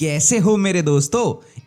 कैसे हो मेरे दोस्तों।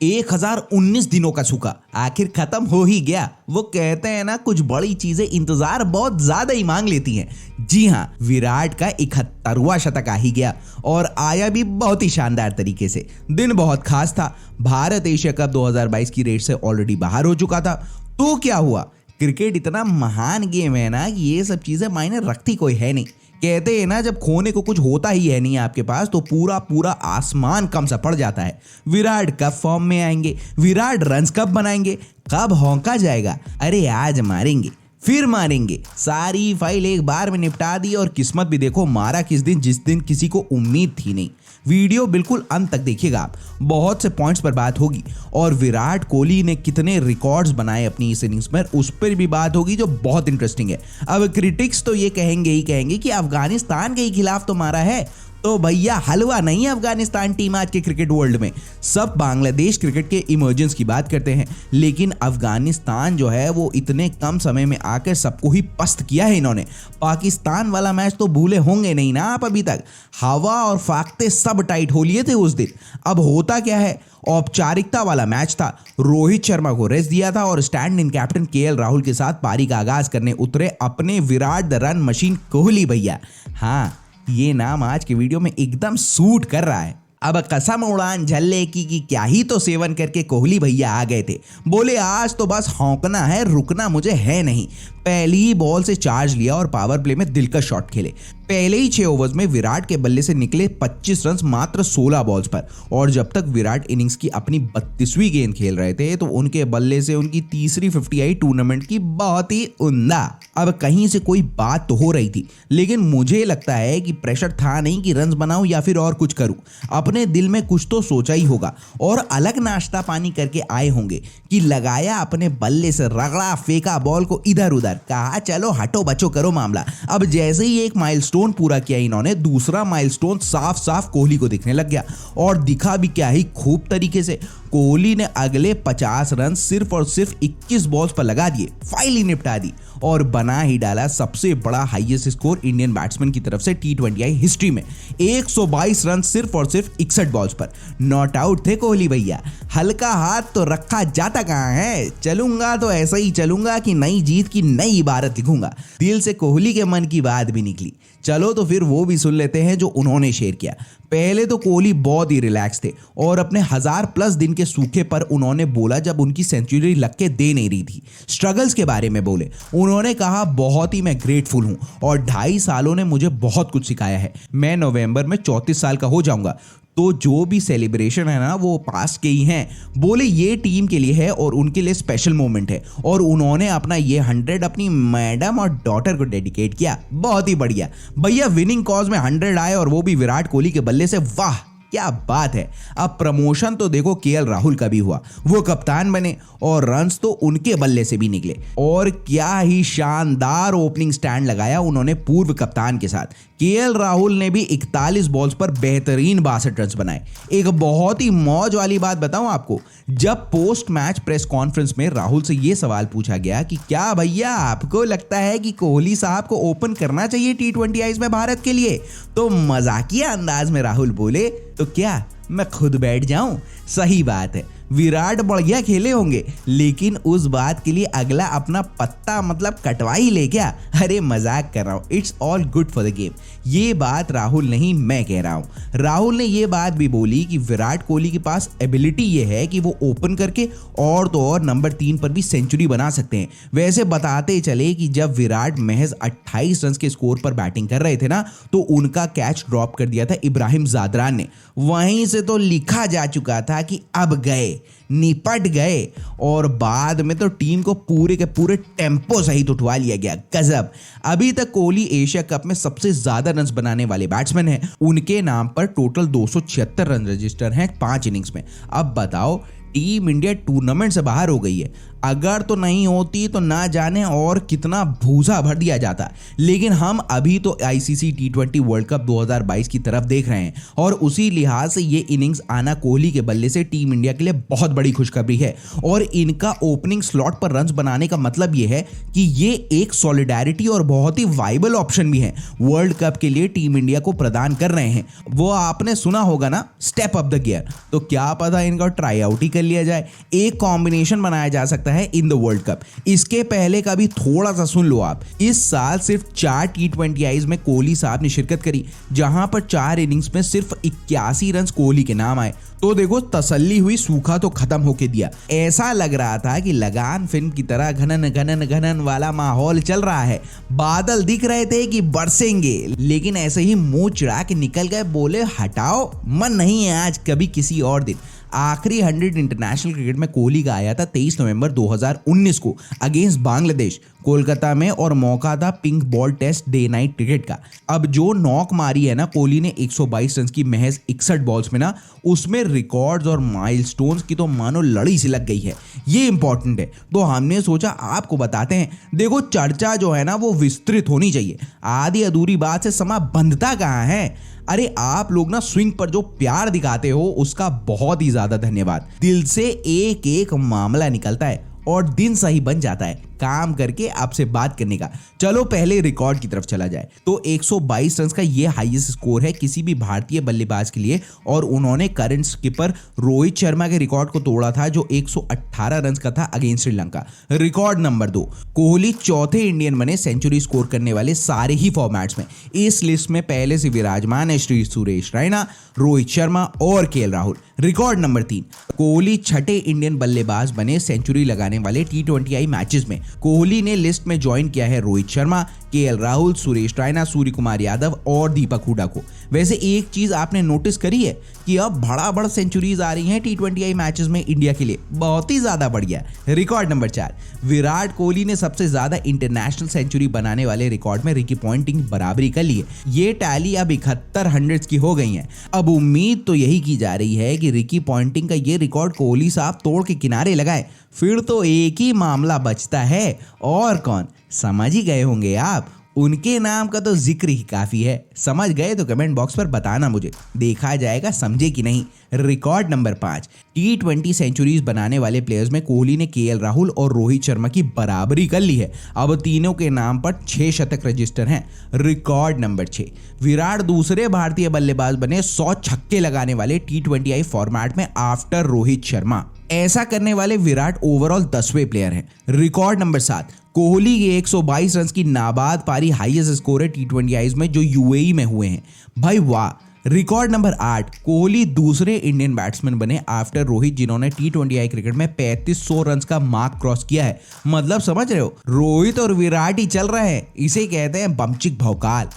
1019 दिनों का सूखा आखिर खत्म हो ही गया। वो कहते हैं ना, कुछ बड़ी चीजें इंतजार बहुत ज्यादा ही मांग लेती हैं। जी हाँ, विराट का 71वां शतक आ ही गया और आया भी बहुत ही शानदार तरीके से। दिन बहुत खास था। भारत एशिया कप 2022 की रेस से ऑलरेडी बाहर हो चुका था। तो क्या हुआ, क्रिकेट इतना महान गेम है ना कि ये सब चीजें मायने रखती कोई है नहीं। कहते हैं ना, जब खोने को कुछ होता ही है नहीं आपके पास तो पूरा पूरा आसमान कम सा पड़ जाता है। विराट कब फॉर्म में आएंगे, विराट रन्स कब बनाएंगे, कब हौंका जाएगा, अरे आज मारेंगे फिर मारेंगे। सारी फाइल एक बार में निपटा दी और किस्मत भी देखो मारा किस दिन, जिस दिन किसी को उम्मीद थी नहीं। वीडियो बिल्कुल अंत तक देखिएगा आप, बहुत से पॉइंट्स पर बात होगी और विराट कोहली ने कितने रिकॉर्ड्स बनाए अपनी इस इनिंग्स में, उस पर भी बात होगी जो बहुत इंटरेस्टिंग है। अब क्रिटिक्स तो ये कहेंगे ही कहेंगे कि अफगानिस्तान के खिलाफ तो मारा है, तो भैया हलवा नहीं है अफगानिस्तान टीम आज के क्रिकेट वर्ल्ड में। सब बांग्लादेश क्रिकेट के इमर्जेंस की बात करते हैं, लेकिन अफगानिस्तान जो है वो इतने कम समय में आकर सबको ही पस्त किया है इन्होंने। पाकिस्तान वाला मैच तो भूले होंगे नहीं ना आप अभी तक। हवा और फाख्ते सब टाइट हो लिए थे उस दिन। अब होता क्या है, औपचारिकता वाला मैच था। रोहित शर्मा को रेस्ट दिया था और stand in captain KL Rahul के साथ पारी का आगाज करने उतरे अपने Virat the run machine Kohli भैया। हाँ, ये नाम आज के वीडियो में एकदम सूट कर रहा है। अब कसम उड़ान झल्ले की क्या ही तो सेवन करके कोहली भैया आ गए थे। बोले आज तो बस हौंकना है, रुकना मुझे है नहीं। पहली ही बॉल से चार्ज लिया और पावर प्ले में दिलकश शॉट खेले। पहले ही 6 ओवर्स में विराट के बल्ले से निकले 25 रन मात्र 16 बॉल्स पर। और जब तक विराट इनिंग्स की अपनी 32वीं गेंद खेल रहे थे तो उनके बल्ले से उनकी तीसरी 50 आई टूर्नामेंट की, बहुत ही उम्दा। अब कहीं से कोई बात तो हो रही थी, लेकिन मुझे लगता है कि प्रेशर था नहीं कि रन्स बनाऊं या फिर और कुछ करूं। अपने दिल में कुछ तो सोचा ही होगा और अलग नाश्ता पानी करके आए होंगे कि लगाया अपने बल्ले से, रगड़ा फेंका बॉल को इधर उधर, कहा चलो हटो बचो करो मामला। अब जैसे ही एक माइलस्टोन पूरा किया इन्होंने, दूसरा माइलस्टोन साफ साफ कोहली को दिखने लग गया और दिखा भी क्या ही खूब तरीके से। कोहली ने अगले 50 रन सिर्फ और सिर्फ 21 बॉल्स पर लगा दिए, फाइल ही निपटा दी और बना ही डाला सबसे बड़ा हाईएस्ट स्कोर इंडियन बैट्समैन की तरफ से T20I हिस्ट्री में। 122 रन सिर्फ और सिर्फ 61 बॉल्स पर। नॉट आउट थे कोहली भैया। हल्का हाथ तो रखा जाता कहां है। चलूंगा तो ऐसा ही चलूंगा कि नई जीत की नई इबारत लिखूंगा। दिल से कोहली के मन की बात भी निकली। चलो तो फिर वो भी सुन लेते हैं जो उन्होंने शेयर किया। पहले तो कोहली बहुत ही रिलैक्स थे और अपने 1000+ दिन के सूखे पर उन्होंने बोला जब उनकी सेंचुरी लग के दे नहीं रही थी। स्ट्रगल्स के बारे में बोले। उन्होंने कहा बहुत ही मैं ग्रेटफुल हूं और 2.5 सालों ने मुझे बहुत कुछ सिखाया है। मैं नवंबर में 34 साल का हो जाऊंगा, तो जो भी सेलिब्रेशन है ना वो पास के ही हैं। बोले ये टीम के लिए है और उनके लिए स्पेशल मोमेंट है और उन्होंने अपना ये 100 अपनी मैडम और डॉटर को डेडिकेट किया। बहुत ही बढ़िया भैया, विनिंग कॉज में 100 आए और वो भी विराट कोहली के बल्ले से। वाह क्या बात है। अब प्रमोशन तो देखो केएल राहुल का भी हुआ, वो कप्तान बने और रन्स तो उनके बल्ले से भी निकले। और क्या ही शानदार ओपनिंग स्टैंड लगाया उन्होंने पूर्व कप्तान के साथ। केएल राहुल ने भी 41 बॉल्स पर बेहतरीन 62 रन बनाए। एक बहुत ही मौज वाली बात बताऊं आपको, जब पोस्ट मैच प्रेस कॉन्फ्रेंस में राहुल से यह सवाल पूछा गया कि क्या भैया आपको लगता है कि कोहली साहब को ओपन करना चाहिए T20I में भारत के लिए, तो मजाकिया अंदाज में राहुल बोले तो क्या मैं खुद बैठ जाऊं। सही बात है, विराट बढ़िया खेले होंगे, लेकिन उस बात के लिए अगला अपना पत्ता मतलब कटवा ही ले क्या। अरे मजाक कर रहा हूं, it's all good for the game. ये बात राहुल नहीं मैं कह रहा हूं। राहुल ने ये बात भी बोली कि विराट कोहली के पास एबिलिटी ये है कि वो ओपन करके और तो और नंबर 3 पर भी सेंचुरी बना सकते हैं। वैसे बताते चले कि जब विराट महज 28 रन के स्कोर पर बैटिंग कर रहे थे ना, तो उनका कैच ड्रॉप कर दिया था इब्राहिम ज़ादरान ने। वहीं से तो लिखा जा चुका था कि अब गए, निपट गए और बाद में तो टीम को पूरे के पूरे टेम्पो सहित उठवा लिया गया। गजब। अभी तक कोहली एशिया कप में सबसे ज्यादा रन बनाने वाले बैट्समैन हैं। उनके नाम पर टोटल 276 रन रजिस्टर हैं 5 इनिंग्स में। अब बताओ, टीम इंडिया टूर्नामेंट से बाहर हो गई है। अगर तो नहीं होती तो ना जाने और कितना भूसा भर दिया जाता। लेकिन हम अभी तो आईसीसी टी20 वर्ल्ड कप 2022 की तरफ देख रहे हैं और उसी लिहाज से ये इनिंग्स आना कोहली के बल्ले से टीम इंडिया के लिए बहुत बड़ी खुशखबरी है। और इनका ओपनिंग स्लॉट पर रन्स बनाने का मतलब ये है कि ये एक सॉलिडेरिटी और बहुत ही वाइबल ऑप्शन भी है वर्ल्ड कप के लिए टीम इंडिया को प्रदान कर रहे हैं। वो आपने सुना होगा ना, स्टेप अप द गियर। तो क्या पता इनका ट्राई आउट ही कर लिया जाए, एक कॉम्बिनेशन बनाया जा सकता है इन द वर्ल्ड कप। इसके पहले का भी थोड़ा सा सुन लो आप। इस साल सिर्फ 4 टी20 में कोहली साहब ने शिरकत करी, जहां पर 4 इनिंग्स में सिर्फ 81 रन कोहली के नाम आए। तो देखो, तसल्ली हुई, सूखा तो खत्म होके दिया। ऐसा लग रहा था कि लगान फिल्म की तरह घनन घनन घनन वाला माहौल चल रहा है। बादल दिख रहे थे कि बरसेंगे, लेकिन ऐसे ही मुंह चिढ़ा के निकल गए, बोले हटाओ, मन नहीं है आज, कभी किसी और दिन। आखिरी 100 इंटरनेशनल क्रिकेट में कोहली का आया था 23 नवंबर 2019 को अगेंस्ट बांग्लादेश कोलकाता में, और मौका था pink ball test day night cricket का। अब जो नॉक मारी है ना कोहली ने 122 रन की महज 61 बॉल्स में ना, उसमें रिकॉर्ड्स और माइलस्टोन्स की तो मानो लड़ी सी लग गई है। ये इंपॉर्टेंट है, तो हमने सोचा आपको बताते हैं। देखो, चर्चा जो है ना वो विस्तृत होनी चाहिए, आधी अधूरी बात से समा बंधता कहाँ है। अरे आप लोग ना स्विंग पर जो प्यार दिखाते हो उसका बहुत ही ज्यादा धन्यवाद। दिल से एक एक मामला निकलता है और दिन सही बन जाता है काम करके आपसे बात करने का। चलो पहले रिकॉर्ड की तरफ चला जाए तो 122 रन का ये हाईएस्ट स्कोर है किसी भी भारतीय बल्लेबाज के लिए, और उन्होंने करंट स्किपर रोहित शर्मा के रिकॉर्ड को तोड़ा था जो 118 रन का था against Sri Lanka. Record number 2, Kohli चौथे इंडियन बने सेंचुरी स्कोर करने वाले सारे ही फॉर्मेट्स में। इस लिस्ट में पहले से विराजमान है श्री सुरेश रैना, रोहित शर्मा और KL Rahul. Record number 3, Kohli छठे इंडियन बल्लेबाज बने सेंचुरी लगाने वाले टी20 मैचेस में। कोहली ने लिस्ट में ज्वाइन किया है रोहित शर्मा, केएल राहुल, सुरेश रैना, सूर्य कुमार यादव और दीपक हुडा को। वैसे एक चीज आपने नोटिस करी है कि अब बड़ा सेंचुरीज आ रही हैं टी20 मैचेस में इंडिया के लिए, बहुत ही ज्यादा बढ़िया। रिकॉर्ड नंबर 4, विराट कोहली ने सबसे ज्यादा इंटरनेशनल सेंचुरी बनाने वाले रिकॉर्ड में रिकी पॉन्टिंग बराबरी कर ली है। ये टैली अब 71 हंड्रेड्स की हो गई है। अब उम्मीद तो यही की जा रही है कि रिकी पॉन्टिंग का ये रिकॉर्ड कोहली साहब तोड़ के किनारे लगाए, फिर तो एक ही मामला बचता है, और कौन, समझ ही गए होंगे आप। उनके नाम का तो जिक्र ही काफी है। समझ गए तो कमेंट बॉक्स पर बताना मुझे, देखा जाएगा समझे कि नहीं। रिकॉर्ड नंबर 5, टी20 सेंचुरीज बनाने वाले प्लेयर्स में कोहली ने केएल राहुल और रोहित शर्मा की बराबरी कर ली है। अब तीनों के नाम पर 6 शतक रजिस्टर हैं। रिकॉर्ड नंबर 6, विराट दूसरे भारतीय बल्लेबाज बने 100 छक्के लगाने वाले टी20 फॉर्मेट में आफ्टर रोहित शर्मा। ऐसा करने वाले विराट ओवरऑल 10वें प्लेयर हैं। रिकॉर्ड नंबर 7, कोहली के 122 रन की नाबाद पारी हाईएस्ट स्कोर है टी20 में जो यूएई में हुए हैं। भाई वाह। रिकॉर्ड नंबर 8, कोहली दूसरे इंडियन बैट्समैन बने आफ्टर रोहित जिन्होंने टी20 क्रिकेट में 3500 रन का मार्क क्रॉस किया है। मतलब समझ रहे हो, रोहित और विराट ही चल रहे हैं, इसे कहते हैं बमचिक भौकाल।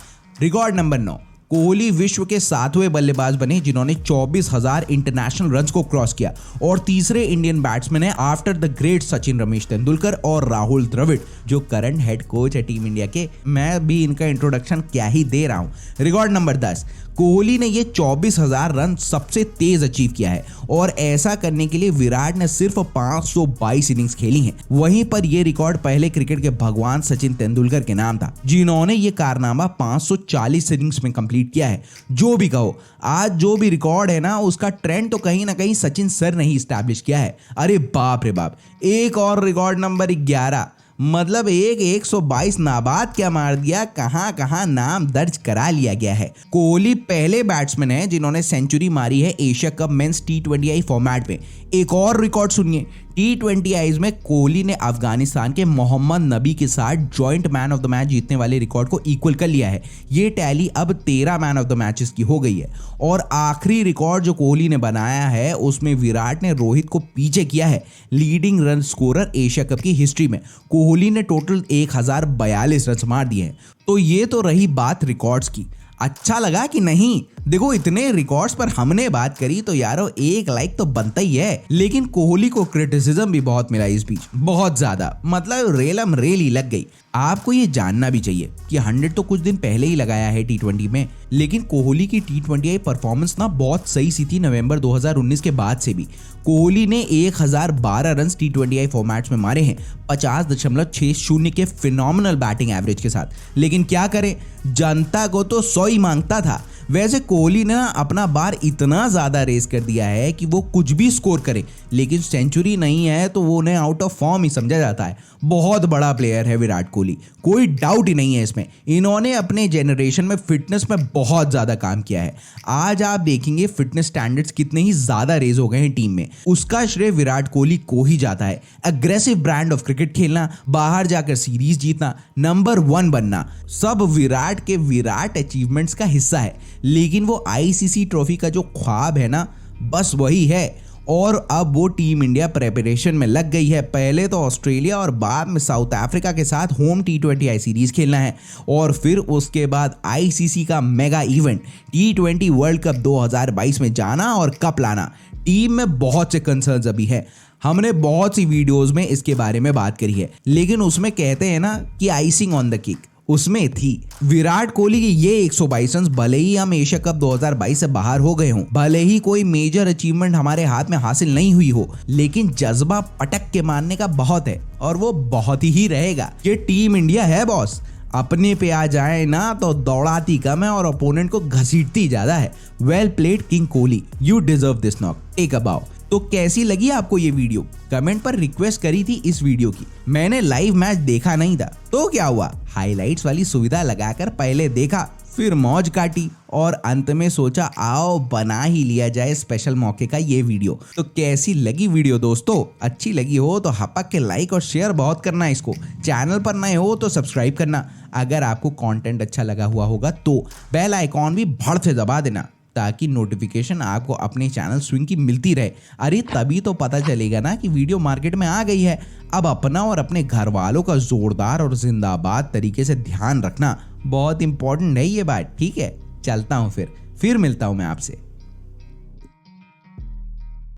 रिकॉर्ड नंबर 9, कोहली विश्व के 7वें बल्लेबाज बने जिन्होंने 24,000 इंटरनेशनल रन्स को क्रॉस किया, और तीसरे इंडियन बैट्समैन है after the great Sachin Ramesh Tendulkar और राहुल द्रविड़ जो करंट हेड कोच है टीम इंडिया के। मैं भी इनका इंट्रोडक्शन क्या ही दे रहा हूं। रिकॉर्ड नंबर 10, कोहली ने ये 24,000 रन सबसे तेज अचीव किया है, और ऐसा करने के लिए विराट ने सिर्फ 522 इनिंग्स खेली हैं। वहीं पर यह रिकॉर्ड पहले क्रिकेट के भगवान सचिन तेंदुलकर के नाम था जिन्होंने ये कारनामा 540 इनिंग्स में कंप्लीट किया है। जो भी कहो, आज जो भी रिकॉर्ड है ना उसका ट्रेंड तो कहीं ना कहीं सचिन सर ने ही स्टैब्लिश किया है। अरे बाप रे बाप। एक और रिकॉर्ड नंबर 11, मतलब 122 नाबाद क्या मार दिया, कहां कहां नाम दर्ज करा लिया गया है। कोहली पहले बैट्समैन है जिन्होंने सेंचुरी मारी है एशिया कप मेंस टी20 फॉर्मेट में। एक और रिकॉर्ड सुनिए, टी20 में कोहली ने अफगानिस्तान के मोहम्मद नबी के साथ joint man of the match जीतने वाले रिकॉर्ड को इक्वल कर लिया है। ये टैली अब 13 मैन ऑफ द मैचेस की हो गई है। और आखिरी रिकॉर्ड जो कोहली ने बनाया है उसमें विराट ने रोहित को पीछे किया है leading run scorer Asia cup की हिस्ट्री में। कोहली ने टोटल 1042 रन मार दिए हैं। तो ये तो रही बात रिकॉर्ड्स की। अच्छा लगा कि नहीं? देखो इतने रिकॉर्ड्स पर हमने बात करी तो यारो एक लाइक तो बनता ही है, लेकिन कोहली को क्रिटिसिज्म भी बहुत मिला इस बीच, बहुत ज्यादा, मतलब रेलम रेली लग गई। आपको ये जानना भी चाहिए कि 100 तो कुछ दिन पहले ही लगाया है T20 में, लेकिन कोहली की T20 परफॉर्मेंस ना बहुत सही सी थी नवंबर 2019 के बाद से भी। कोहली ने 1012 रन T20 फॉर्मेट्स में मारे हैं 50.60 के फिनोमिनल बैटिंग एवरेज के साथ। लेकिन क्या करें, जनता को तो 100 ही मांगता था। वैसे कोहली ने अपना बार इतना ज्यादा रेस कर दिया है कि वो कुछ भी स्कोर करे, लेकिन सेंचुरी नहीं है तो वो उन्हें आउट ऑफ फॉर्म ही समझा जाता है। बहुत बड़ा प्लेयर है विराट कोहली, कोई डाउट ही नहीं है इसमें। इन्होंने अपने जेनरेशन में फिटनेस में बहुत ज्यादा काम किया है। आज आप देखेंगे फिटनेस स्टैंडर्ड्स कितने ही ज्यादा रेज हो गए हैं टीम में, उसका श्रेय विराट कोहली को ही जाता है। अग्रेसिव ब्रांड ऑफ क्रिकेट खेलना, बाहर जाकर सीरीज जीतना, नंबर 1 बनना, सब विराट के विराट अचीवमेंट्स का हिस्सा है। लेकिन वो आईसीसी ट्रॉफी का जो ख्वाब है ना, बस वही है। और अब वो टीम इंडिया प्रेपरेशन में लग गई है। पहले तो ऑस्ट्रेलिया और बाद में साउथ अफ्रीका के साथ होम T20 सीरीज खेलना है, और फिर उसके बाद आईसीसी का mega event T20 world cup 2022 में जाना और कप लाना। टीम में बहुत से कंसर्न्स अभी है, हमने बहुत सी वीडियोस में इसके बारे में बात करी है, लेकिन उसमें कहते हैं ना कि आइसिंग ऑन द केक उसमें थी विराट कोहली की ये 122 रन। भले ही हम एशिया कप 2022 से बाहर हो गए हों, भले ही कोई मेजर अचीवमेंट हमारे हाथ में हासिल नहीं हुई हो, लेकिन जज्बा पटक के मारने का बहुत है, और वो बहुत ही रहेगा। ये टीम इंडिया है बॉस, अपने पे आ जाए ना तो दौड़ाती कम है और ओपोनेंट को घसीटती ज्यादा है। Well played king Kohli, you deserve this knock, take a bow. तो कैसी लगी आपको ये वीडियो? कमेंट पर रिक्वेस्ट करी थी इस वीडियो की, मैंने लाइव मैच देखा नहीं था, तो क्या हुआ, हाइलाइट्स वाली सुविधा लगाकर पहले देखा, फिर मौज काटी, और अंत में सोचा आओ बना ही लिया जाए स्पेशल मौके का ये वीडियो। तो कैसी लगी वीडियो दोस्तों? अच्छी लगी हो तो हपक के लाइक और शेयर बहुत करना, इसको चैनल पर नए हो तो सब्सक्राइब करना। अगर आपको कंटेंट अच्छा लगा हुआ होगा तो बेल आइकॉन भी भड़ से दबा देना, ताकि नोटिफिकेशन आपको अपने चैनल स्विंग की मिलती रहे। अरे तभी तो पता चलेगा ना कि वीडियो मार्केट में आ गई है। अब अपना और अपने घर वालों का जोरदार और जिंदाबाद तरीके से ध्यान रखना बहुत इंपॉर्टेंट है ये बात, ठीक है? चलता हूँ, फिर मिलता हूँ मैं आपसे।